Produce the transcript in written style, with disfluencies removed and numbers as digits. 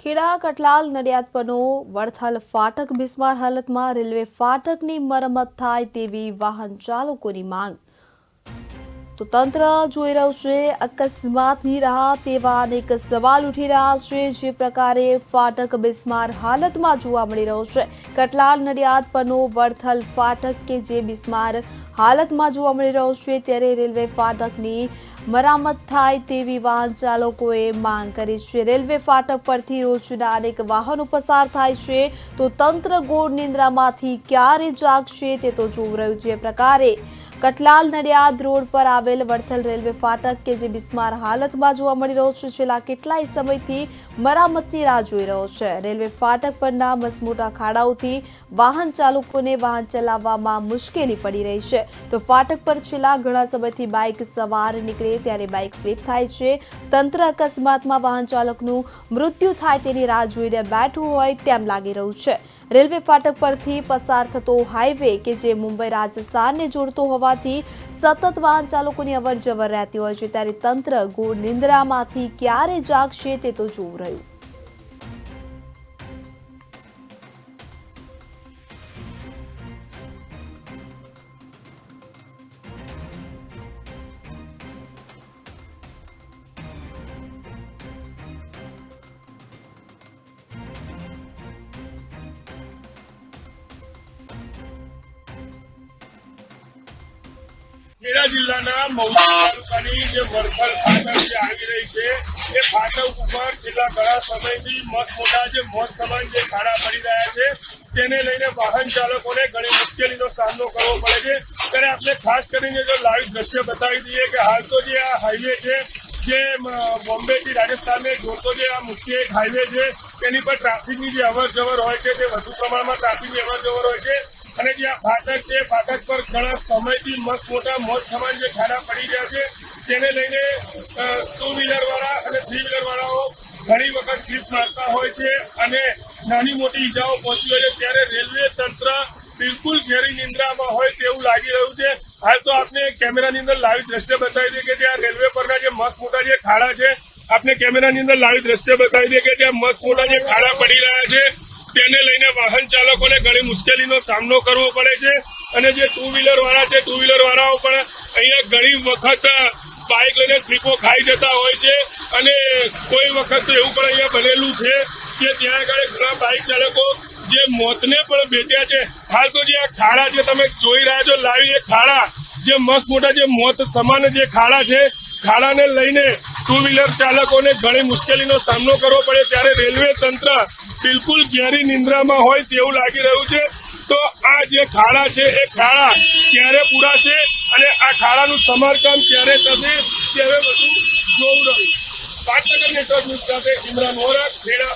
ખેડા કટલાલ નડિયાદ પરનો વડથલ ફાટક બિસ્માર હાલતમાં રેલવે ફાટકની મરમ્મત થાય તેવી વાહન ચાલકોની માંગ। તો તંત્ર જોઈ રહ્યું છે અકસ્માતની રાહ તેવા અનેક સવાલ ઉઠી રહ્યા છે। જે પ્રકારે ફાટક બિસ્માર હાલતમાં જોવા મળી રહ્યો છે। કટલાલ નડિયાદ પરનો વડથલ ફાટક કે જે બિસ્માર હાલતમાં જોવા મળી રહ્યો છે, ત્યારે રેલવે ફાટકની મરામત થાય તેવી વાહન ચાલકોએ માંગ કરી છે। રેલવે ફાટક પરથી રોજના અનેક વાહનો પસાર થાય છે, તો તંત્ર ગોળ નિંદ્રામાંથી ક્યારે જાગશે તે તો જોવું રહ્યું છે। પ્રકારે કટલાલ નડિયાદ રોડ પર આવેલ વડથલ રેલવે ફાટક કે જે બિસ્માર હાલતમાં જોવા મળી રહ્યો છે, છેલ્લા કેટલાય સમયથી મરામતની રાહ જોઈ રહ્યો છે। રેલવે ફાટક પરના મસમોટા ખાડાઓથી વાહન ચાલકોને વાહન ચલાવવામાં મુશ્કેલી પડી રહી છે। તો ફાટક પર છેલ્લા ઘણા સમયથી બાઇક સવાર નીકળે ત્યારે બાઇક સ્લીપ થાય છે। તંત્ર અકસ્માતમાં વાહન ચાલકનું મૃત્યુ થાય તેની રાહ જોઈને બેઠું હોય તેમ લાગી રહ્યું છે। રેલવે ફાટક પરથી પસાર થતો હાઈવે કે જે મુંબઈ રાજસ્થાનને જોડતો હોવાથી સતત વાહન ચાલકોની અવરજવર રહેતી હોય છે, ત્યારે તંત્ર ગોળ નિંદ્રામાંથી ક્યારે જાગશે તે તો જોવું રહ્યું। ખેડા જિલ્લાના મહુવા તાલુકાની જે વડથલ ફાટક જે આવી રહી છે, એ ફાટક ઉપર છેલ્લા ઘણા સમયથી મસમોટા જે મોત સમાન જે ખાડા પડી રહ્યા છે, તેને લઈને વાહન ચાલકોને ઘણી મુશ્કેલીનો સામનો કરવો પડે છે। ત્યારે આપણે ખાસ કરીને જો લાઈવ દ્રશ્ય બતાવી દઈએ કે હાલ તો જે આ હાઈવે છે, જે બોમ્બેથી રાજસ્થાનને જોડતો જે આ મુખ્ય એક હાઈવે છે, તેની પર ટ્રાફિકની જે અવર જવર હોય છે, તે વધુ પ્રમાણમાં ટ્રાફિકની અવર જવર હોય છે। અને જે આ ફાટક છે, ફાટક પર ઘણા સમયથી મસ્ત મોટા મોત સમાન જે ખાડા પડી રહ્યા છે, તેને લઈને ટુ વ્હીલર વાળા અને થ્રી વ્હીલર વાળાઓ ઘણી વખત સ્લીપ મારતા હોય છે અને નાની મોટી ઈજાઓ પહોંચી હોય છે। ત્યારે રેલવે તંત્ર બિલકુલ ઘેરી નિંદ્રામાં હોય તેવું લાગી રહ્યું છે। હાલ તો આપને કેમેરાની અંદર લાઈવ દ્રશ્ય બતાવી દઈએ કે ત્યાં રેલવે પરના જે મસ્ત મોટા જે ખાડા છે, આપને કેમેરાની અંદર લાઈવ દ્રશ્ય બતાવી દઈએ કે ત્યાં મસ્ત મોટા જે ખાડા પડી રહ્યા છે, તેને લઈને વાહન ચાલકોને ઘણી મુશ્કેલીનો સામનો કરવો પડે છે। અને જે ટુ વ્હીલર વાળા છે, ટુ વ્હીલર વાળાઓ પણ અહીંયા ઘણી વખત બાઇક લઈને સ્લીપો ખાઈ જતા હોય છે અને કોઈ વખત તો એવું પણ અહીંયા બનેલું છે કે ત્યાં આગળ ઘણા બાઇક ચાલકો જે મોતને પણ ભેટ્યા છે। હાલ તો જે આ ખાડા જે તમે જોઈ રહ્યા છો લાઈવ, એ ખાડા જે મસ્ત મોટા જે મોત સમાન જે ખાડા છે, ખાડાને લઈને ટુ વ્હીલર ચાલકોને ઘણી મુશ્કેલીનો સામનો કરવો પડે। ત્યારે રેલવે તંત્ર બિલકુલ ઘેરી નિંદ્રામાં હોય તેવું લાગી રહ્યું છે। તો આ જે ખાડા છે, એ ખાડા ક્યારે પૂરાશે અને આ ખાડાનું સમારકામ ક્યારે થશે તે હવે બધું જોવું રહ્યું। પાટનગર નેટવર્ક ન્યૂઝ સાથે ઇમરાન વોરા, ખેડા।